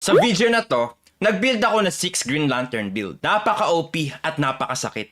Sa video na to, nag-build ako ng 6 Green Lantern build. Napaka-OP at napakasakit.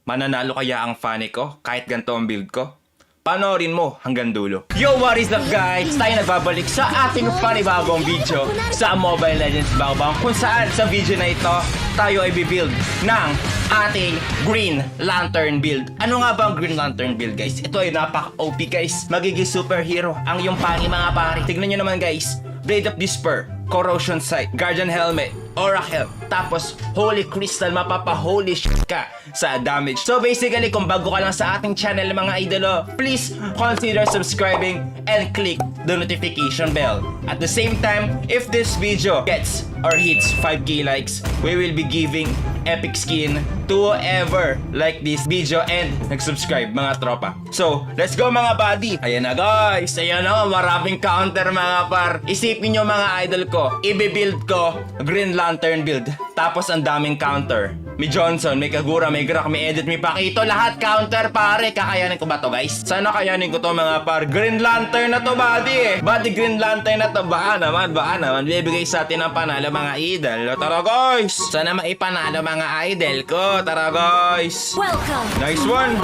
Mananalo kaya ang fanny ko kahit ganito ang build ko? Panoorin mo hanggang dulo. Yo, what is up guys? Tayo nagbabalik sa ating panibagong video sa Mobile Legends Baobab, kung saan sa video na ito, tayo ay bibuild ng ating Green Lantern build. Ano nga ba ang Green Lantern build guys? Ito ay napaka-OP guys. Magiging superhero ang iyong fanny mga pare. Tignan nyo naman guys. Blade of Despair, Corrosion Sight, Guardian Helmet, Oracle, tapos Holy Crystal, mapapa-holy shit ka sa damage. So basically, kung bago ka lang sa ating channel mga idolo, please consider subscribing and click the notification bell. At the same time, if this video gets or hits 5k likes, we will be giving epic skin to whoever like this video and nag-subscribe mga tropa. So, let's go mga buddy. Ayan na guys, ayan na, maraming counter mga par. Isipin nyo mga idol ko, i-build ko Green Lantern build. Tapos ang daming counter. May Johnson, may Kagura, may Grak, may Edit, may Pakito. Lahat counter pare. Kakayanin ko ba to guys? Sana kayanin ko to mga par. Green Lantern na to buddy eh. Buddy Green Lantern na to. Baka naman. Bibigay sa atin ang panalo mga idol. Tara guys. Sana maipanalo mga idol ko. Tara guys. Welcome. Nice one.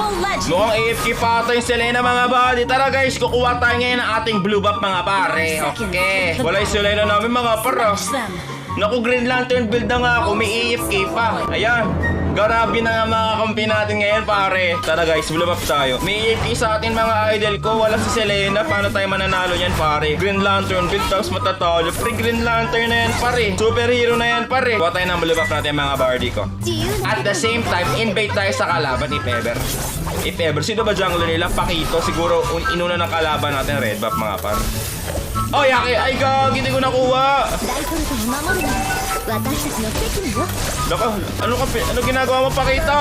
Mukhang AFK pa ata yung Selena mga buddy. Tara guys, kukuha tayo ngayon ng ating blue buff mga pare. Okay. Wala yung Selena namin mga par. Naku, Green Lantern build na nga ako. May AFK pa. Ayan. Grabe na nga mga kampi natin ngayon pare. Tara guys, blue buff tayo. May AFK sa atin mga idol ko. Wala si Selena. Paano tayo mananalo yan pare? Green Lantern build tapos matatalo. Free Green Lantern na yan pare. Superhero na yan pare. Kuha tayo ng blue buff natin mga bardy ko. At the same time, invade tayo sa kalaban if ever. If ever. Sino ba jungler nila? Pakito. Siguro inuna ng kalaban natin red buff mga par. Oh, yaki! Ay, gag! Hindi ko nakuha! Naka, ano ginagawa mo, Pakito?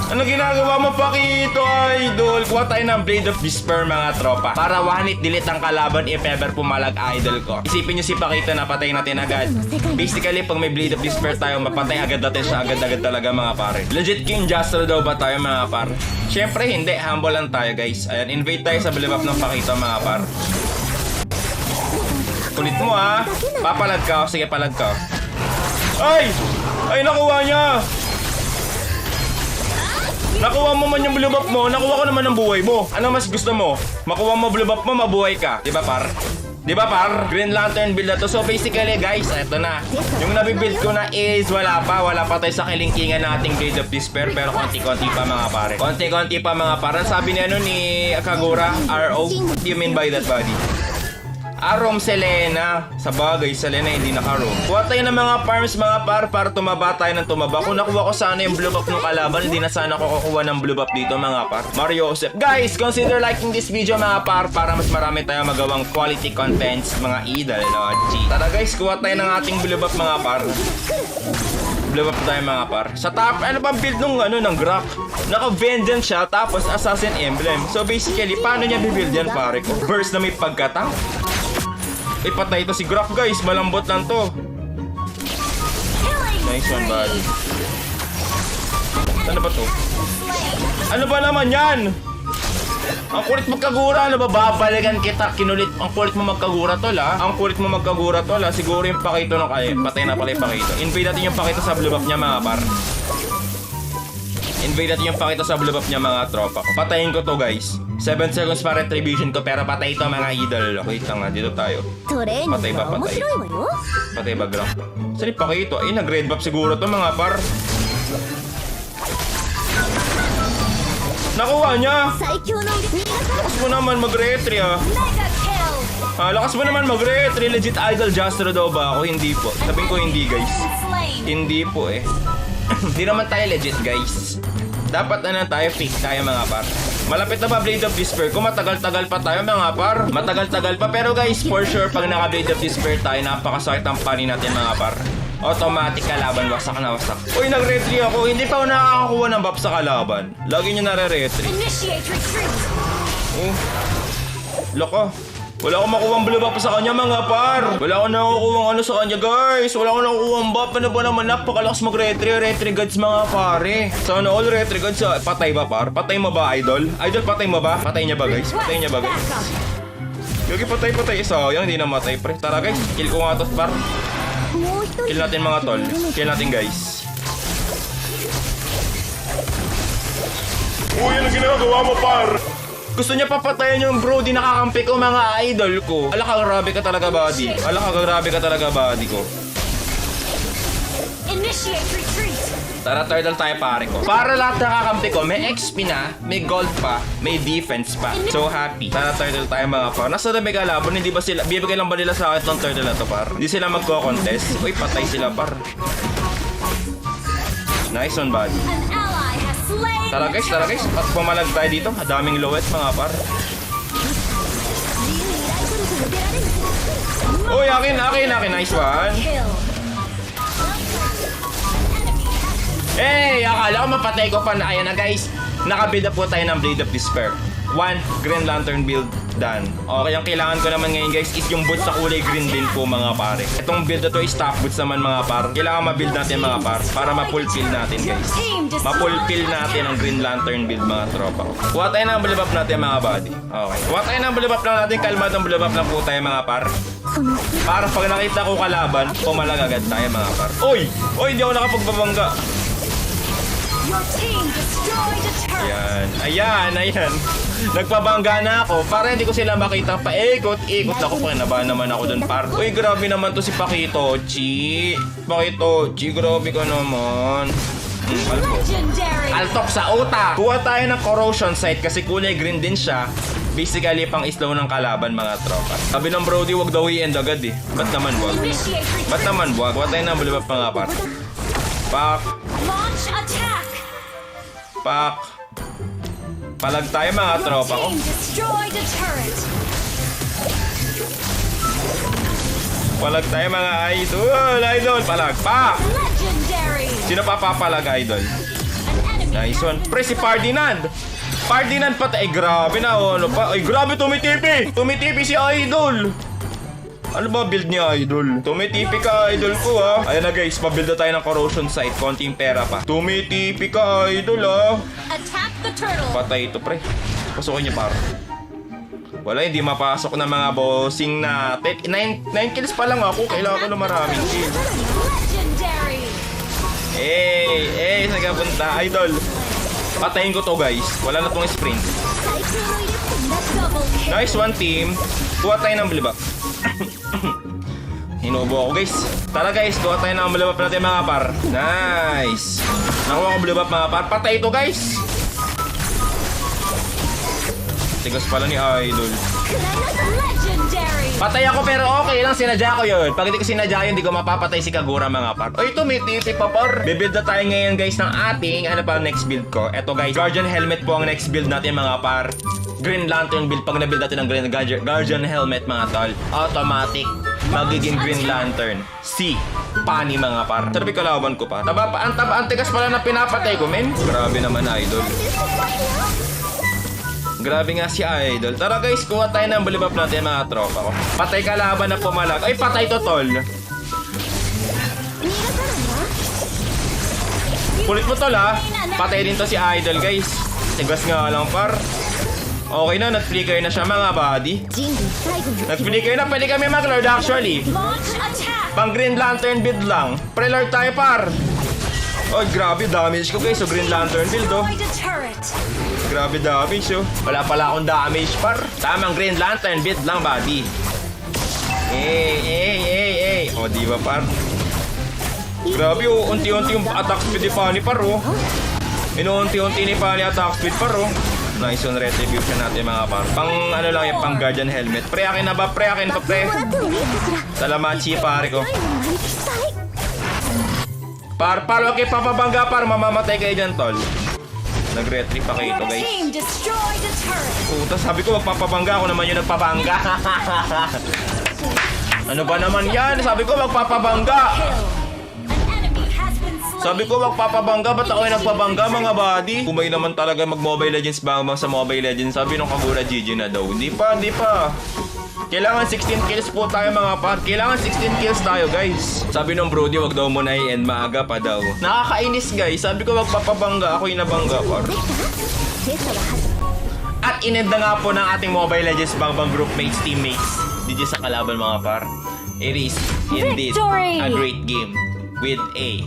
Ano ginagawa mo, Pakito, idol? Kuha tayo ng Blade of Despair, mga tropa. Para one hit delete ang kalaban if ever pumalag idol ko. Isipin nyo si Pakito na patay natin agad. Basically, pag may Blade of Despair tayo, mapatay agad natin siya agad-agad talaga, mga pare. Legit King Jastro daw ba tayo, mga pare? Siyempre, hindi. Humble lang tayo, guys. Ayan, invade tayo sa blue buff ng Pakito, mga pare. Kulit mo ha. Papalag ka. Sige, palag ka. Ay! Ay, nakuha niya! Nakuha mo man yung blue buff mo. Nakuha ko naman ang buhay mo. Ano mas gusto mo? Makuha mo blue buff mo, mabuhay ka. Diba par? Diba par? Green Lantern build na to. So basically guys, eto na. Yung nabibuild ko na is wala pa tayo sa kilingkingan nating Blade of Despair. Pero konti-konti pa mga pare. Konti-konti pa mga pare. Sabi ni ano ni Kagura, RO. What do you mean by that buddy? Arom Selena. Sa bagay, Selena hindi naka-roam. Kuha tayo ng mga farms mga par para tumaba tayo ng tumaba. Kung nakuha ko sana yung blue buff ng kalaban, hindi na sana ko kukuha ng blue buff dito mga par. Mario Joseph. Guys, consider liking this video mga par para mas marami tayo magawang quality contents mga idol. Tara guys, kuha tayo ng ating blue buff mga par. Blue buff tayo mga par. Sa top, ano ba build nung ng Grak? Naka-Vengeance siya tapos Assassin Emblem. So basically, paano niya bibuild yan pare ko? Burst na may pagkatang. Ipatay ito si Graf guys, malambot lang to. Nice one buddy. Ano ba to? Ano ba naman yan? Ang kulit magkagura, ano ba? Babalikan kita, kinulit. Ang kulit mo magkagura tol ha. Ang kulit mo magkagura tol ha. Siguro yung Pakito ng kaya. Patay na pala yung Pakito. Invade natin yung Pakito sa blue buff niya mga par. Invade natin yung Pakito sa blue buff niya mga tropa. Patayin ko to guys. 7 seconds para retribution ko pero patay ito mga idol. Wait lang nga, dito tayo. Patay ba? Patay ba Graf? Saan yung Pakito? Ay, nag-red buff siguro to mga par. Nakuha niya! Lakas mo naman mag-retry ah. Lakas mo naman mag-retry. Legit idol Jastro daw ba ako? Hindi po. Sabihin ko hindi guys. Hindi po eh. Hindi naman tayo legit guys. Dapat tayo fake tayo mga par. Malapit na ba Blade of Despair? Kung matagal-tagal pa tayo mga par. Matagal-tagal pa. Pero guys, for sure, pag naka-Blade of Despair tayo, napakasakit ang panin natin mga par. Automatic kalaban, wasak na wasak. Uy, nag-retry ako. Hindi pa ako nakakakuha ng buff sa kalaban. Lagi nyo nare-retry. Oh. Loko. Wala akong makuha ang blue buff sa kanya mga par. Wala akong nakukuha sa kanya guys. Wala akong nakukuha ang buff. Ano ba naman? Napakalakas mag-retry. Retry gods mga pare. Sana all retry gods. Patay ba par? Patay mo ba idol? Idol patay mo ba? Patay niya ba guys? Patay niya ba guys? Yogi patay. Sayang hindi na matay pre. Tara guys. Kill ko nga to par. Kill natin mga tol. Kill natin guys. Uy, ano ginagawa mo, par? Gusto niya papatayan yung Brody nakakampi ko, mga idol ko. Ala ka, grabe ka talaga, buddy. Ala ka, grabe ka talaga, buddy ko. Initiate retreat. Tara, turtle tayo, pare ko. Para lahat nakakampi ko, may XP na, may gold pa, may defense pa. So happy. Tara, turtle tayo, mga par. Nasa dami kalabon, hindi ba sila, bibigay lang ba nila sa akin ng turtle na to, par? Hindi sila magko-contest. Uy, patay sila, par. Nice one, buddy. An ally has slain. Tara guys, at pumalag tayo dito. Daming lowet mga par. Uy, akin. Nice one. Kill. Hey, akala ko mapatay ko pa na. Ayan na guys. Nakabuild up po tayo ng Blade of Despair. 1 Green Lantern build done. Okay, ang kailangan ko naman ngayon guys is yung boots sa kulay green din po mga pare. Itong build na to is top boots naman mga par. Kailangan ma-build natin mga par para ma-fulfill natin guys. Ma-fulfill natin ang Green Lantern build mga tropa ko. Kuha tayo ng blue buff natin mga buddy. Okay. Kuha tayo ng blue buff lang natin. Kalmadong blue buff lang po tayo mga par. Para pag nakita ko kalaban, pumalag agad tayo mga par. Oy! Oy, hindi ako nakapagbabangga. Your team destroyed a turret. Ayan. Nagpabangga na ako para hindi ko sila makita. Paikot-ikot ako. Pakinabahan naman ako dun, par. Uy, grabe naman to si Pakitochi. Pakitochi, grabe ka naman. Legendary. Altok sa utak. Kuha tayo ng corrosion site kasi kulay green din siya. Basically, pang slow ng kalaban mga tropa. Sabi ng Brody, wag daw i-end agad eh. Ba't naman wag? Initiate retreat. Ba't naman wag? Kuha tayo ng bulibap mga par. Pak. Launch attack. Pak. Palag tayo mga tropa ko. Team destroyed a turret. Palag tayo mga idol. Palag. Pak. Legendary. Sino pa papalag idol? An enemy Nice one. has been Pre, si Ferdinand. Ferdinand patay. Grabe na. Ano pa? Ay, grabe. Tumitipi si idol. Ano ba build niya, idol? Tumitipi ka, idol ko, ha? Ayan na, guys. Pabuild na tayo ng corrosion site. Konting pera pa. Tumitipi ka, idol, ha? attack the turtle. Patay ito, pre. Pasukin niya, par. Wala, hindi mapasok ng mga bossing natin. 9 kills pa lang ako. Kailangan ko na maraming kills. Legendary. Saan ka punta, idol? Patayin ko to, guys. Wala na tong sprint. Double kill. Nice one, team. Kuha tayo ng blibak. Hinubo ako, guys. Tara, guys. Kuha tayo ng blibak natin, mga par. Nice. Nakuha ko blibak, mga par. Patay ito, guys. Tigas pala ni idol. Legendary. Patay ako pero okay lang, sinadya ko yun. Pag hindi ko sinadya yun, hindi ko mapapatay si Kagura mga par. Oy, tumitipi pa par. Bibuild na tayo ngayon guys ng ating, ano pa ang next build ko? Eto guys, Guardian Helmet po ang next build natin mga par. Green Lantern build. Pag na-build natin ng Guardian Helmet mga tol, automatic magiging Green Lantern. Si Pani mga par. Sabi kalaban ko pa. Ang tigas pala na pinapatay ko, men. Grabe naman idol. Grabe nga si idol. Tara guys, kuha tayo ng bulibap natin mga tropa ko. Patay kalaban na pumalag. Ay, patay to tol. Kulit mo tol ha. Patay din to si idol guys. Tigas nga lang par. Okay na, nag-flicker na siya mga buddy. Nag-flicker na, pwede kami mag-lord actually. Launch attack. Pang Green Lantern build lang. Pre-lord tayo par. Oh, grabe damage ko guys. So Green Lantern build oh. Destroyed a turret. Grabe damage oh. Wala pala akong damage par. Tamang Green Lantern build lang buddy. O di ba par? Grabe oh. Unti-unti yung attack speed ni Pani par oh. Inuunti-unti ni Pani attack speed par oh. Nice on retribution natin mga par. Pang ano lang yung pang Guardian Helmet. Pre akin na ba? Pre akin pa pre. Salamachi pare ko. Par, wag kayo papabangga par. Mamamatay kayo dyan tol. Nag-retrieve pa kayo ito Your guys. team destroyed a turret. Puta, sabi ko wag papabangga. Ako naman yung nagpabangga. Ano ba naman yan? Sabi ko wag papabangga. An enemy has been slain. Sabi ko wag papabangga. Ba't ako yung nagpabangga mga buddy? Kumay naman talaga mag-Mobile Legends bang sa Mobile Legends. Sabi nung Kagura GG na daw. Hindi pa. Kailangan 16 kills po tayo mga par. Kailangan 16 kills tayo guys. Sabi nung Brody wag daw muna i-end. Maaga pa daw. Nakakainis guys. Sabi ko wag papabangga. Ako yung nabangga par. At in-end na nga po ng ating Mobile Legends Bangbang group mates, teammates. DJ sa kalaban mga par. it is indeed Victory! a great game with a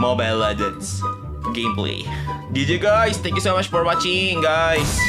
Mobile Legends gameplay. GG guys, thank you so much for watching guys.